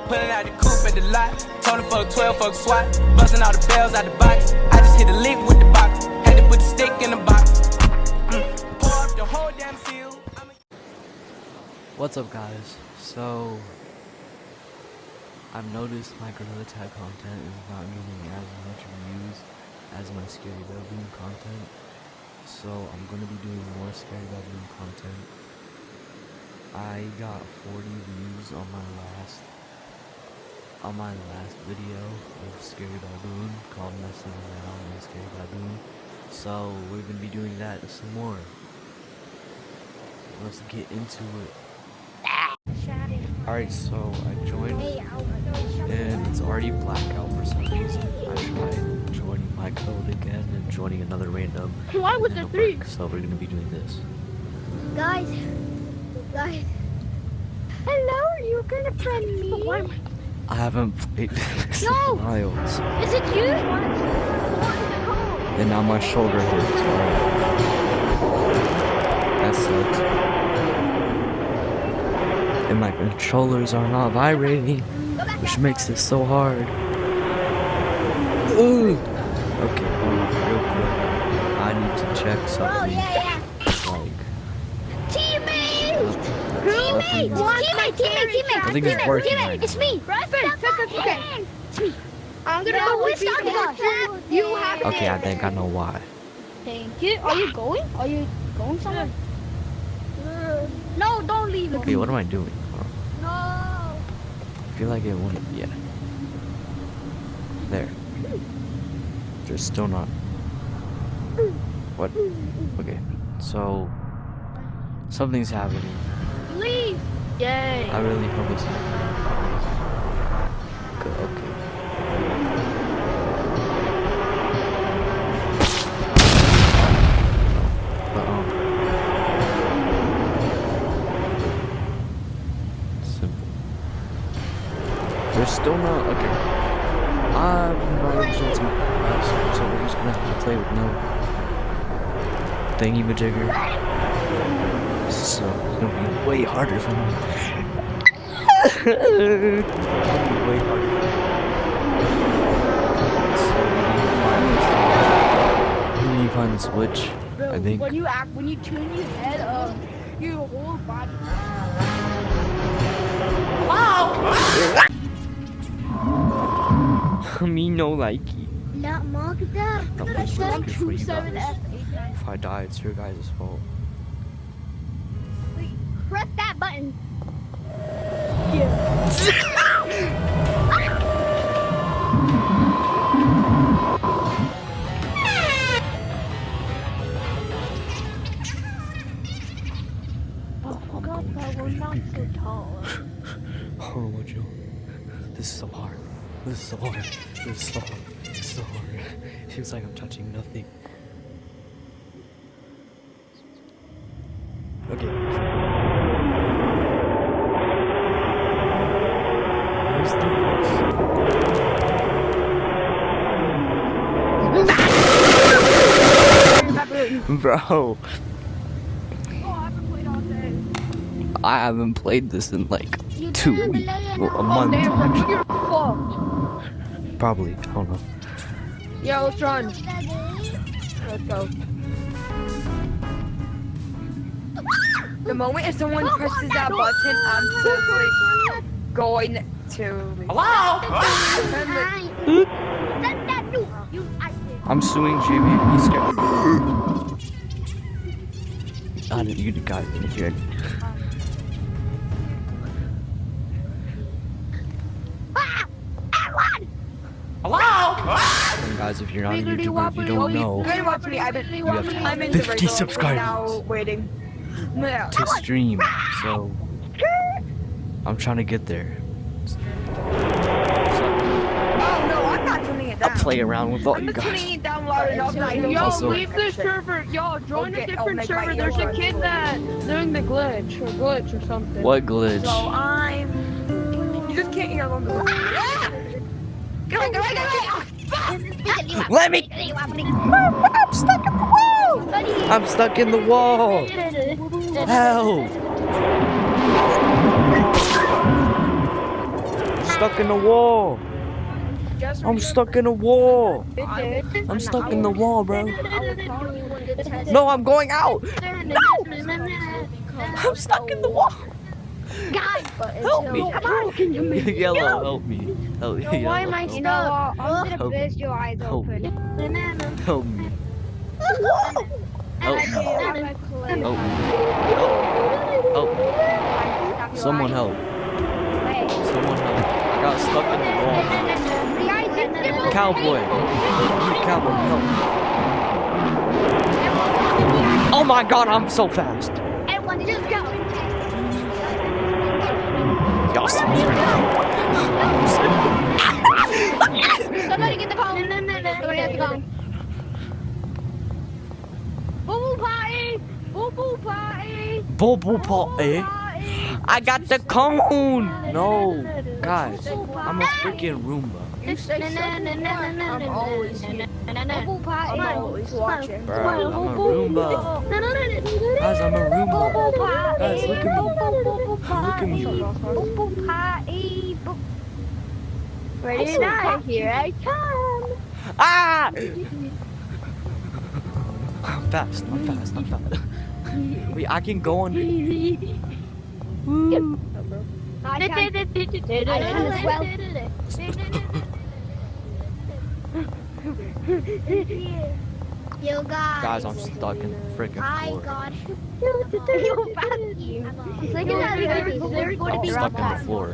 Pulling out the coupe at the lot. Told him fuck 12, fuck SWAT. Busting all the bells out the box. I just hit a lick with the box. Had to put the stick in the box. Pour up the whole damn seal. What's up, guys? So I've noticed my Gorilla Tag content is not getting as much views as my Scary Baboon content. So I'm gonna be doing more Scary Baboon content. I got 40 views on my last video of Scary Baboon called Messing Around with Scary Baboon. So we're gonna be doing that some more. Let's get into it. Alright, so I joined and it's already blackout for some reason. I tried joining my code again and joining another random. Why was there 3? So we're gonna be doing this. Guys. Hello, are you gonna friend me? I haven't played this in No! miles. Is it you? And now my shoulder hurts. Alright. That sucks. And my controllers are not vibrating, which makes it so hard. Ooh. Okay, hold on, real quick. I need to check something. Oh, yeah. Like, Teammate! Teammate! I think it's working right now. It's me! Okay. It's me. I'm gonna go with you. Okay, I think I know why. Thank you. Are you going? Are you going somewhere? No, don't leave. Okay, what am I doing? No. I feel like it wouldn't. Yeah. There. They're still not. What? Okay. So something's happening. Leave. Yay. I really hope it's not. Good. Okay. They're still not, okay. I'm not sure it's my house, so we're just gonna have to play with no thingy-majigger. So it's gonna be way harder for me. Way harder for me. So we need to find the switch. Bro, I think. when you turn your head, your whole body. Me no likey. Not marketer. If I die, it's your guys' fault. Wait, press that button. We're not so tall. Oh, would you? This is so hard. This is so hard. This is so hard. This is so hard. It feels like I'm touching nothing. Okay. Where's the boss? Bro. I haven't played this in like 2 weeks. Well, a month. You're fucked. Probably. I don't know. Yeah, let's run. Let's go. The moment if someone presses that button, I'm totally going to leave. Hello? I'm suing Jimmy. He's scared. I didn't. You guys didn't hear me. And guys, if you're not a YouTuber, if you don't know, you have to have 50 subscribers Waiting. to stream. So I'm trying to get there. I'll play around with all you guys. Yo, leave the server. Yo, join a different server. There's a kid that doing the glitch or something. What glitch? So you just can't hear them. Get away! Let me! I'm stuck in the wall! I'm stuck in the wall! Help! stuck in the wall. I'm stuck in the wall. I'm stuck in the wall, bro. No, I'm going out. No! I'm stuck in the wall. Guys, Help me. come on. Yellow, help me. Help me. Why am I Help me. stuck? I'm Help gonna me. burst your eyes Help open. me. Help me. Help me. Help me. Help me. Someone help. Someone help. I got stuck in the wall. Cowboy. Cowboy, help me. Oh my god, I'm so fast. Everyone just go. Y'all see me? Somebody get the phone. Somebody get the phone. Boo party. Boo party. Boo party. I got the cone. No, guys, I'm a freaking Roomba. I'm always watching. Bro, I'm a Roomba. Guys, I'm a Roomba. Guys, look at me. Look at me. Ready to die? Here I come. Ah! I'm fast. I'm fast. I'm fast. Wait, I can go on. Woo. I can as well. You Guys, I'm stuck in the freaking floor. You vacuum. I'm stuck in the floor.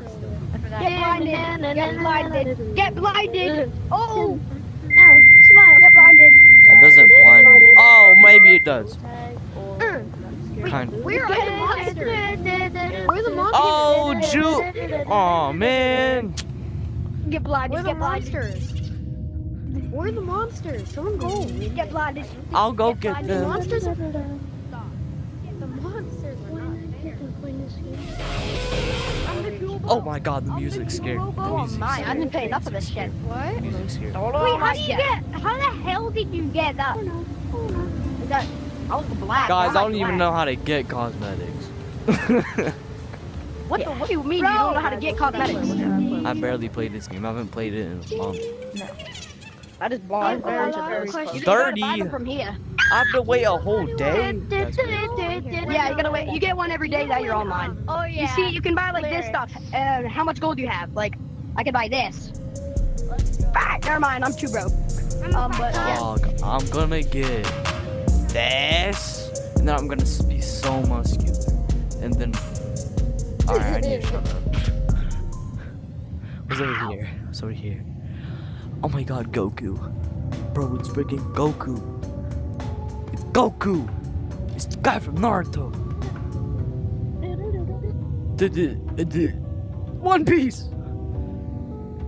Get blinded. Get blinded. Get blinded. Oh. Smile. Get blinded. That doesn't blind me. Oh, maybe it does. Kind of. Where are the monsters? Where are the monsters? Oh, Ju. Oh, man. Get blinded. Where are the monsters? Where are the monsters? Someone go. Get blinded. I'll go get The them. monsters are... The monsters are not there. Oh my god, the music scared me. The music I scared didn't pay enough of this shit. What? me. The music scared me. Wait, how the hell did you get that? I was black. Guys, I don't even know how to get cosmetics. What do you mean you don't know how to get cosmetics? I barely played this game. I haven't played it in a month. That is blind. 30? From here. I have to wait a whole day? That's Yeah, you gotta wait. You get one every day that you're online. Oh yeah. You see, you can buy like this stuff. How much gold do you have? Like, I could buy this. Never mind, I'm too broke. But yeah. Dog, I'm gonna get this, and then I'm gonna be so muscular, and then. Alright, I need to shut up. What's over here? What's over here? Oh my god, Goku. Bro, it's freaking Goku. It's Goku! It's the guy from Naruto. One Piece!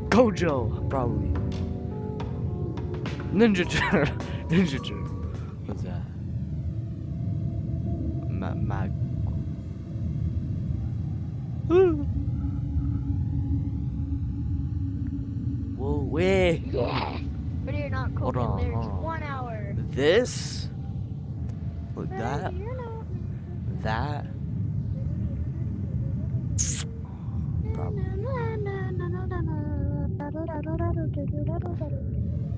Gojo, probably. Ninja Turtle. Ninja Turtle. What's that? Mag. Whoa, wait. But you're not cool. Hold on, There's hold on. 1 hour. This? Look, that? That? Probably.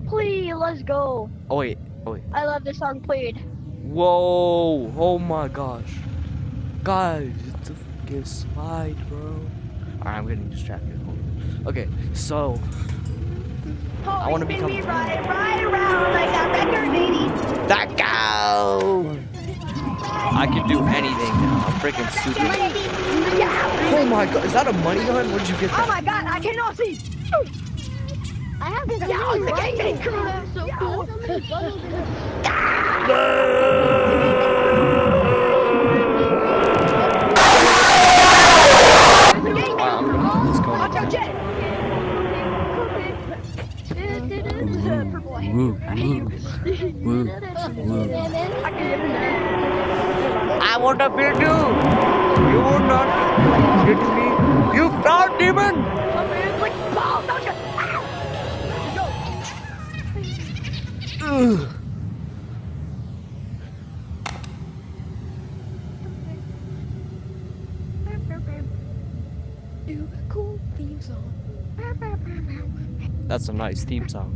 Please, let's go. Oh, wait. Oh, wait. I love this song, please. Whoa! Oh my gosh. Guys, it's a freaking slide, bro. Alright, I'm getting distracted. Hold on. Okay, so. I want to become. Right around like a record, baby. That go! I can do anything now. I'm freaking super. Oh my god, is that a money gun? Where'd you get that? Oh my god, I cannot see. I have this. Yeah, it's the gang crew. That's so cool. I'm gonna put this going. Watch out, Jet. Woo, woo, woo. I want to feed you. You will not get me. You proud demon. Ugh. Do a cool theme song. That's a nice theme song.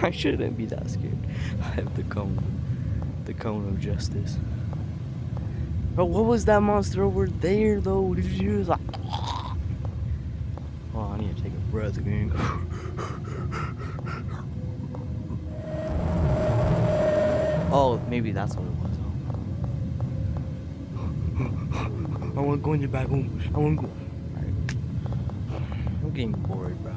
I shouldn't be that scared. I have the cone of justice. Bro, what was that monster over there though? Did you just like? Oh, I need to take a breath again. Oh, maybe that's what it was. I want to go in the baboon. I want to go. Alright. I'm getting bored, bro.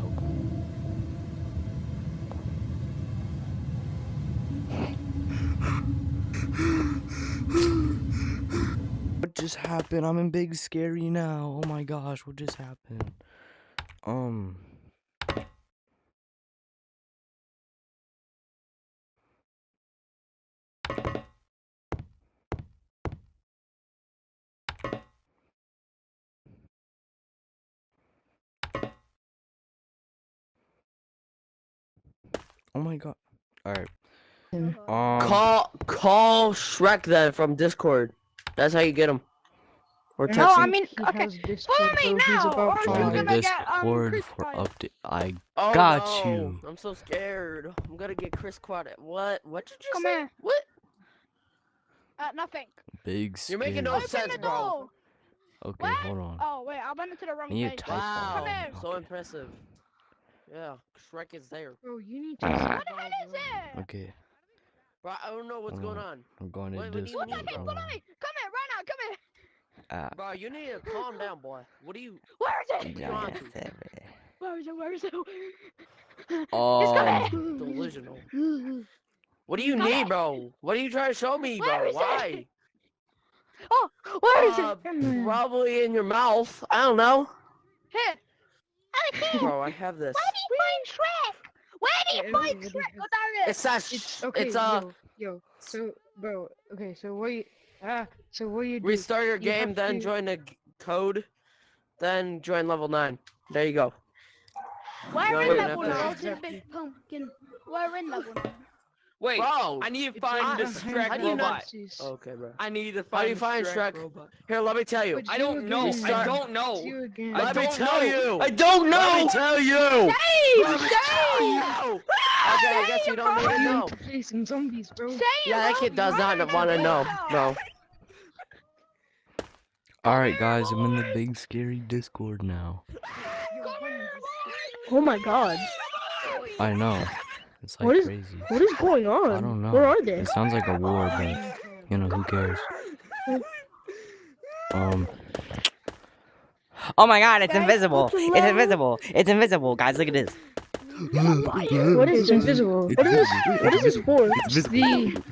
What just happened? I'm in Big Scary now. Oh my gosh, what just happened? Oh my god. Alright. Call Shrek then from Discord. That's how you get him. Or text No, him. I mean, okay. Follow me now, or Join you're the gonna get Discord for crucified. update. I Oh, got no. you. I'm so scared. I'm gonna get Chris Quad. What? What did you Come say? here. What? Nothing. Big You're Scary. making no Open sense, the bro. door. Okay, What? hold on. Oh wait, I went into the wrong You page. type Wow. Come here. So Okay. impressive. Yeah, Shrek is there. Bro, you need to. What the hell is it? Okay, Bro, I don't know what's going on. I'm going to What do you Discord. mean, Put bro? on me. Come here, right now. Come here. Bro, you need to calm down, boy. What are you Where is it? trying to? Where is it? Where is it? Delusional. What do you need, bro? What are you trying to show me, Where bro? is it? Why? Oh, where is it? Probably in your mouth. I don't know. Here. Bro, I have this. Where do you find Shrek? Where do you find Shrek? Oh, there it is. It's that. It's okay. Yo. So, bro. Okay. So what you? So what you do? Restart your you game, have then to- join the code, then join level 9. There you go. We're You're in gonna level have to- 9. Big pumpkin. We're in level 9. Wait, Bro, I need to It's find like the behind Shrek how do you not robot. see- Okay, bro. I need to How do find you find Shrek? robot. Here, let me tell you. But I do don't know. again. I don't know. Do again. I Let me don't tell know. you. I don't know. Let me tell you. Dave! Let me tell you. Okay, I guess you don't need to You know. need to play some zombies, bro. Yeah, that kid does not want to know. No. Alright, guys, I'm in the Big Scary Discord now. Oh my god. I know. It's like What is- crazy. What is going on? I don't know. Where are they? It sounds like a war, but you know, who cares? Oh my god, it's invisible! It's invisible! It's invisible, guys, look at this. What is invisible? What is this? What is this for? It's invisible.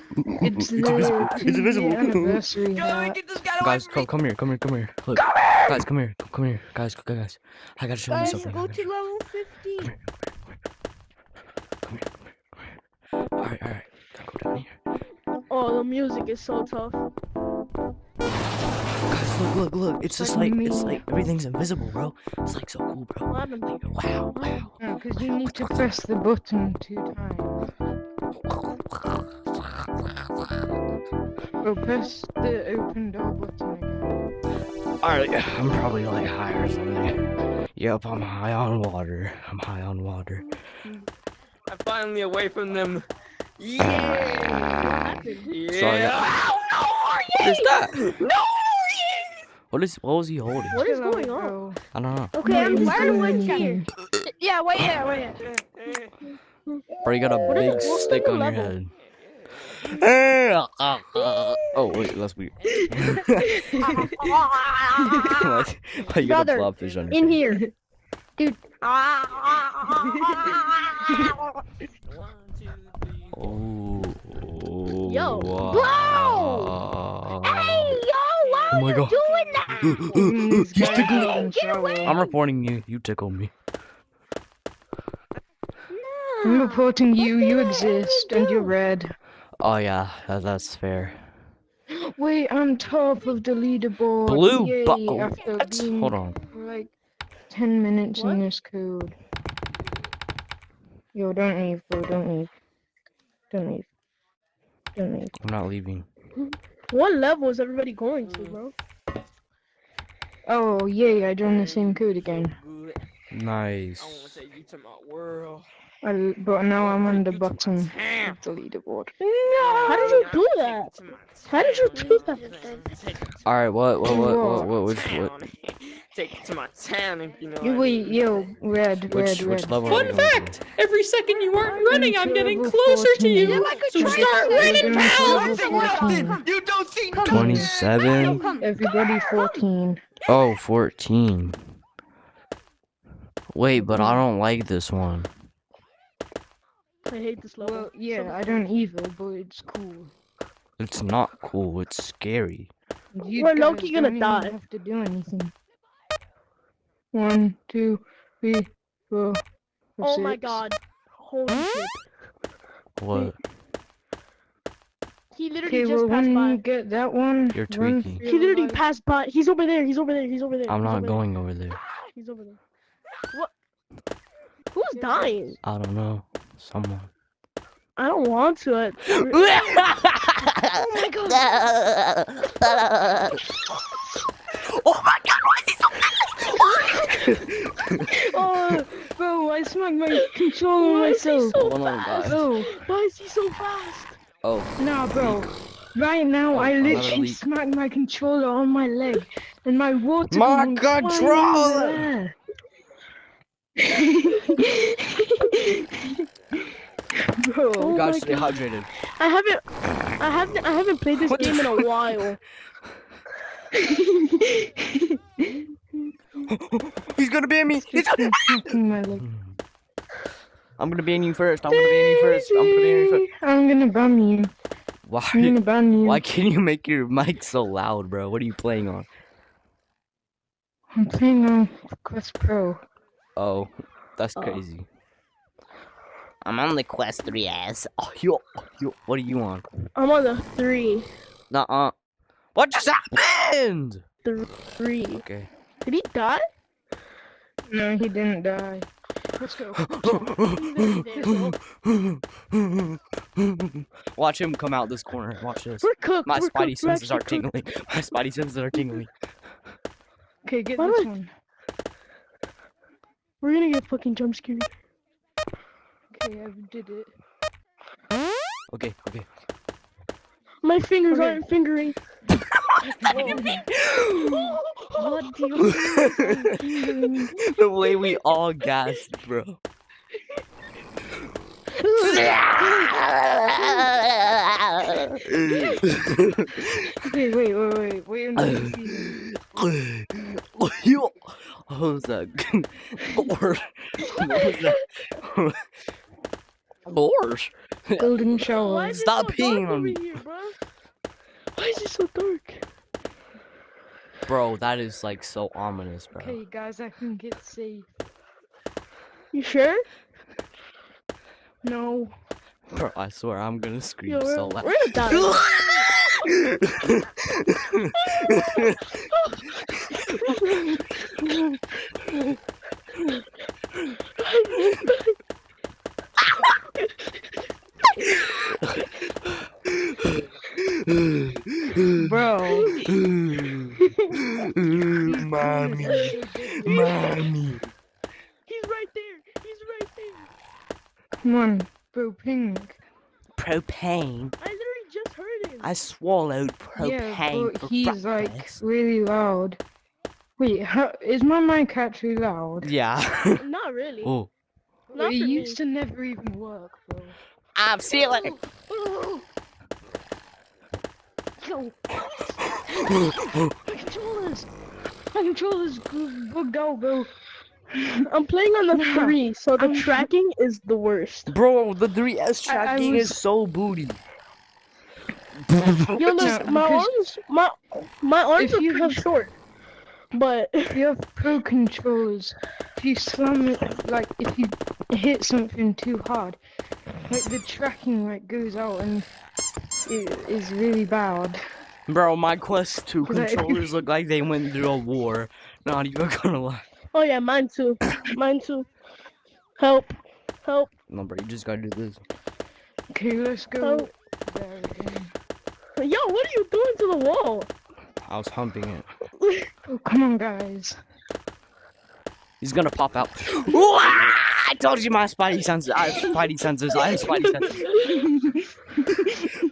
It's invisible. the It's invisible. anniversary hat. Get this guy away Guys, from me. come here. Look. Guys, come here. Guys. I gotta show you something. Go to level 50. Come here. Alright. Go down here. Oh, the music is so tough. Guys, look. It's just like, everything's invisible, bro. It's like so cool, bro. What happened? Wow. No, because you need to press the button 2 times. Or press the open door button again. Alright, I'm probably like high or something. Yep, I'm high on water. I'm finally away from them. What Yeah. happened? Sorry. Yeah. What is that? What was he holding? What is Chill out, going on? bro. I don't know. Okay, I'm Nobody's where doing the witch anything. here. Yeah, wait here. Bro, you got a What big is stick the on your level? head. Oh wait, that's weird. What? Why you got a Brother, blobfish on your In head? here. Dude. Oh. Yo, wow. Hey, yo, why Oh are my you god. doing that? This You guy tickled doesn't shower. I'm reporting you. You tickled me. I'm reporting you. You exist, and you're red. Oh yeah, that's fair. Wait, I'm top of the leaderboard. Blue Yay, bu- after what? being Hold on. for like 10 minutes What? in this code. Yo, don't leave, bro. Don't leave. Don't leave. Don't leave. I'm not leaving. What level is everybody going to, bro? Oh, yay, I joined the same code again. Nice. I want to take you to my world. But now I'm on the bottom of the leaderboard. How did you do that? How did you do that? All right. What? Take you to my town if you know. You wait, yo, red. Which level? are we Fun going fact! to? Every second you aren't running, I'm getting Level closer to 14. you. So start running, pal! You don't see nothing. 27. Everybody 14. Oh, 14. Wait, but I don't like this one. I hate this level. Well, yeah, I don't either, but it's cool. It's not cool. It's scary. You We're guys low-key gonna don't even die. have to do anything. 1, 2, 3, 4, 5, Oh my 6. god. Holy shit. What? He literally Okay, just well, passed when by. you get that one, You're run tweaking. He literally like- passed by. He's over there. He's over there. I'm not going over there. He's over there. What? Who's dying? I don't know. Someone. I don't want to. Oh my god! Oh my god! Why is he so fast? Oh, bro, I smacked my controller Why is he myself. so Oh my fast? god. Oh, Why is he so fast? Oh. nah, bro. Right now, Oh, I another literally leak. smacked my controller on my leg, and my water. My gun went flying controller! over there. Bro, Oh You gotta my stay God. hydrated. I haven't played this What the game in a while. He's gonna ban me! He's gonna... smacking my leg. I'm gonna ban you first. I'm gonna ban you first. I'm gonna ban you. Why? I'm gonna ban you. Why can you make your mic so loud, bro? What are you playing on? I'm playing on Quest Pro. Oh, that's Oh. crazy. I'm on the Quest 3S. Oh, yo, what are you on? I'm on the 3. Nuh-uh. What just happened? 3. Okay. Did he die? No, he didn't die. Let's go. Watch him come out this corner. Watch this. We're cooked. My we're spidey cooked. We're senses are actually cooked. tingling. My spidey senses are tingling. Okay, get Why this do I- one. We're gonna get fucking jump scared. Okay, I did it. Okay. My fingers Okay. aren't fingering. What do you mean? The way we all gasped, bro. Okay, wait until you see him. What was that? What was that? Horse. Golden Why shower. is it Stop so peeing dark on me. over here, bro? Why is it so dark? Bro, that is like so ominous, bro. Okay, guys, I can get safe. You sure? No. Bro, I swear I'm gonna scream Yo, so we're loud. gonna die. Bro. Mommy. Mommy. He's right there. He's right there. Come on, bro, pink. Propane. I literally just heard him. I swallowed Yeah, propane but for he's like breakfast. really loud. Wait, is my mic actually loud? Yeah. Not really. Oh. Not It for used me. to never even work, bro. I'm feeling. Yo. My controllers. My controller's bugged out, bro. I'm playing on the Nah, 3, so the I'm- tracking is the worst. Bro, the 3S I tracking was- is so booty. Yo, look, Yeah, my because arms, my arms if are you pretty have- short, but if you have pro controllers, if you slam it, like if you hit something too hard, like the tracking like goes out and it is really bad. Bro, my Quest 2 Cause I- controllers look like they went through a war. Not even gonna lie. oh yeah, mine too, mine too. Help, help. No, bro, you just gotta do this. Okay, let's go there again. Yo, what are you doing to the wall? I was humping it. Oh, come on, guys. He's gonna pop out. I told you my spidey sensors. I have spidey sensors.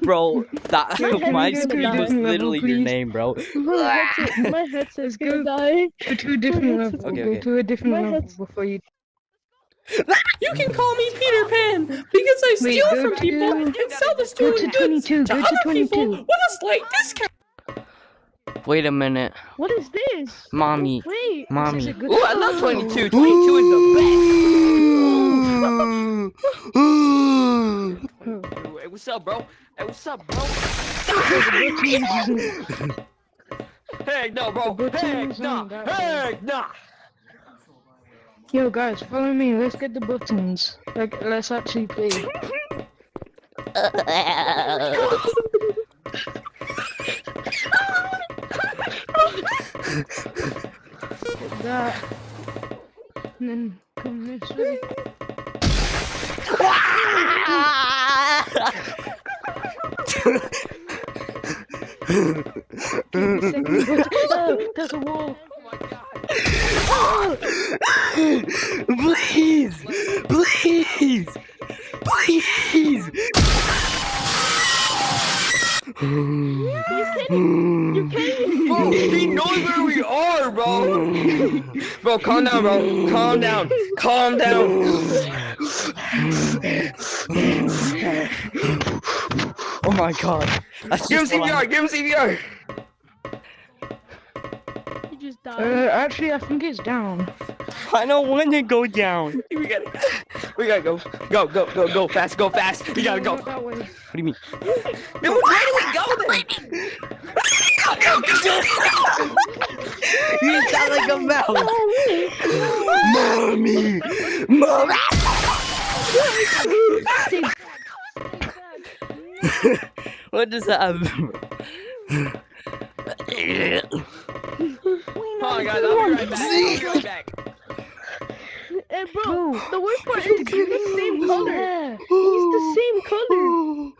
Bro, that my screen was literally your name, bro. My headset's gonna die. Go to a different level. Okay, Go okay. to a different My level head's- before you. You can call me Peter Pan because I Wait, steal go from people to- and sell the Go stolen to goods 22. to Go to other people 22. with a slight discount. Wait a minute, What is this? mommy. Wait. Mommy. This is a good Ooh, I love 22. 22 is the best. Hey, what's up, bro? Hey, what's up, bro? Heck no, bro. Heck no. Heck no. Yo, guys, follow me. Let's get the buttons. Like, let's actually play. Get that. And then come this way. Get the second button. Oh, there's a wall. Please, please, please. You can't. Bro, he knows where we are, bro. Bro, calm down, bro. Calm down. Calm down. Oh my god. Give him CPR. Give him CPR. You just died. Actually, I think it's down. I don't want to go down. We gotta go. Go fast. Go fast. We gotta go. Not that way. What do you mean? Man, where do we go then? You sound like a mouse. Mommy. Mommy. What does that have? Hold on, guys. I'll be right back. Hey, bro, the worst part is he's the same color. He's the same color.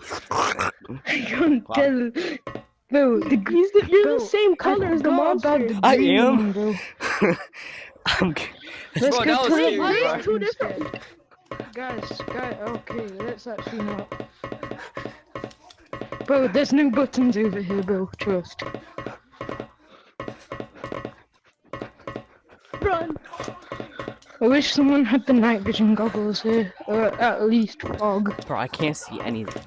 I can't tell. Bro, You're the same color as the monster. I am. I'm. Let's Bro, go that was to serious, the bro. right two different. Guys, okay, let's actually not. Bro, there's no buttons over here, bro. Trust. Run. I wish someone had the night vision goggles here, or at least fog. Bro, I can't see anything.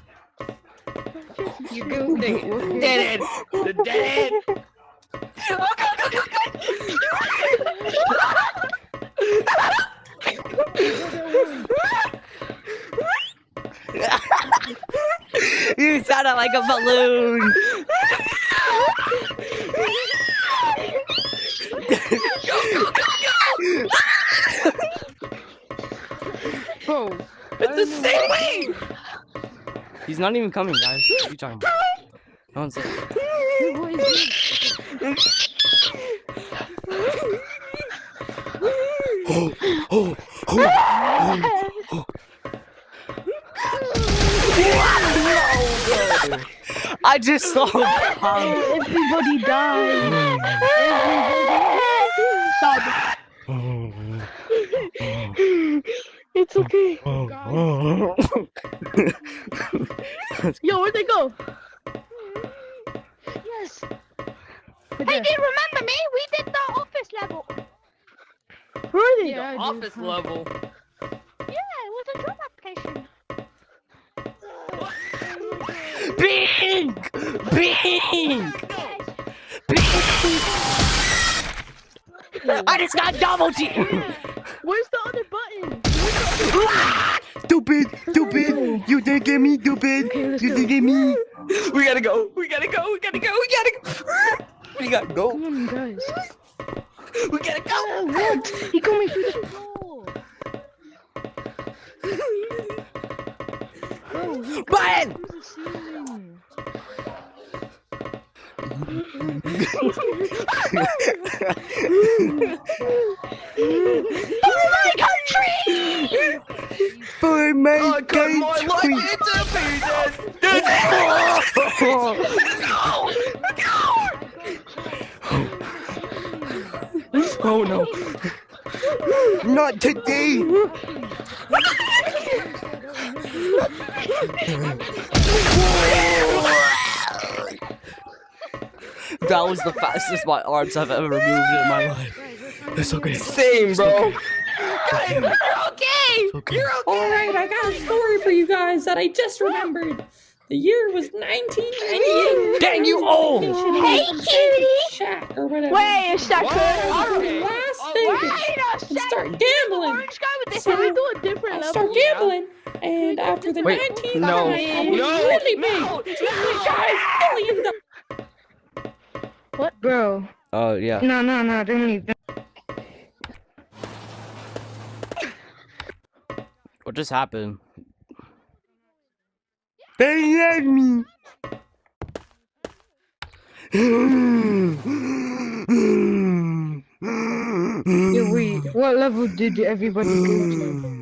You go. Dead end. The dead end. You sounded like a balloon. Bro, It's the same way. He's not even coming, guys. What are you talking about? No one's there. what is this? I just saw him. Everybody died. It's okay. Yo, where'd they go? Yes. Hey, do you remember me? We did the office level. Where are they? Yeah, I do. Office level. Yeah, it was a job application. Bing! Bing! I just got double teamed! Where's the other button? Stupid! Stupid! You didn't get me, stupid! You didn't get me! We gotta go. We gotta go. We gotta go. We gotta go. We gotta go. Come on, guys. We gotta go. What? He got me through the wall. Button! Through the ceiling. Oh my country! For I cut my leg into pieces! Oh no. Not today! That was the fastest my arms have ever moved in my life. It's okay. Same, bro. Guys, you're okay. Okay. You're okay. Alright, I got a story for you guys that I just remembered. The year was 1998. Dang, you old! Hey, cutie. Shack or whatever. Wait a second. Las Vegas. And start gambling. Orange guy with the hair. We do a different I level. start gambling. And after the Wait, 19th no. time, I was No. really big. $2 billion. What, bro? Oh, yeah. No, don't even. What just happened? They love me. Yeah, wait. What level did everybody go to?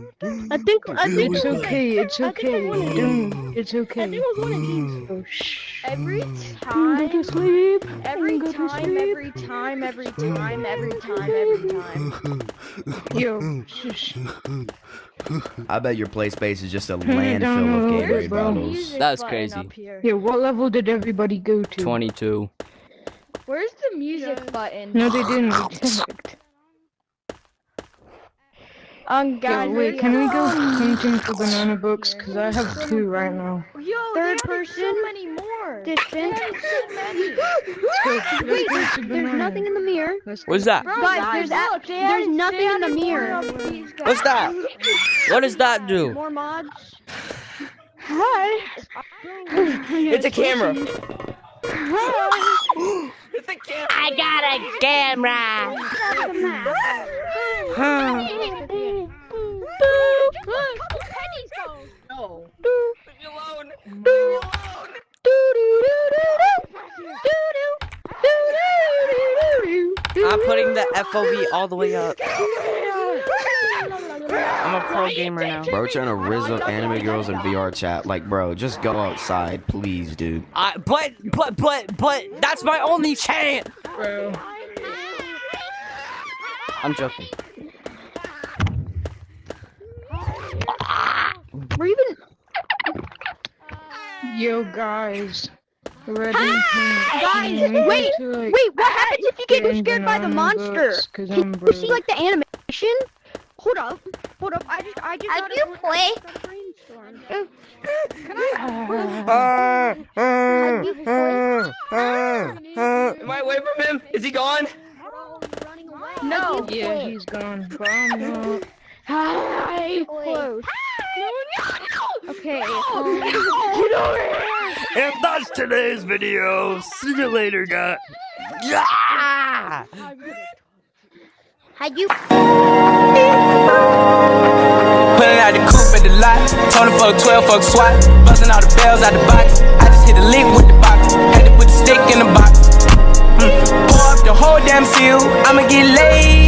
I think It's okay. It's I think okay. I wanna Don't. It's okay. I think it was one of these. Oh, shh. Every Go time, to sleep. every Go to time, sleep. every time, every time, every time, every time. Yo, shush. I bet your play space is just a down landfill of a little Gatorade bit, bro. bottles. Music That's button crazy. up here. Yeah, what level did everybody go to? 22. Where's the music button? No, they didn't. We checked. Guys, Yeah, wait, can we go hunting for banana books? Cause I have 2 right now. Yo, third person. So many more. Distant. So many. Let's go to There's banana. nothing in the mirror. Let's go. What's that? Guys, there's nothing in the mirror. What's that? What does that do? More mods. Hi. It's a camera. I got a camera. No. Leave me alone. Leave me alone. I'm putting the FOV all the way up. I'm a pro gamer now. Bro, trying to rizz up anime girls in VR chat. Like, bro, just go outside, please, dude. But that's my only chance. Bro. I'm joking. We're even. Yo, guys. Ready? Guys, wait, wait. What happens if you get scared by the monster? Cause Can I'm you broke. see like the animation? Hold up. I just How got do you play? Am I away from him? Is he gone? No. Yeah, he's gone. But I'm not. Hi. Close. Okay. And that's today's video. See you later, guys. Yeah! How you? Pulling out the coupe at the lot. Tony fuck 12, fuck SWAT. Busting all the bells out the box. I just hit a lick with the box. Had to put the stick in the box. Pour up the whole damn seal. I'ma get laid.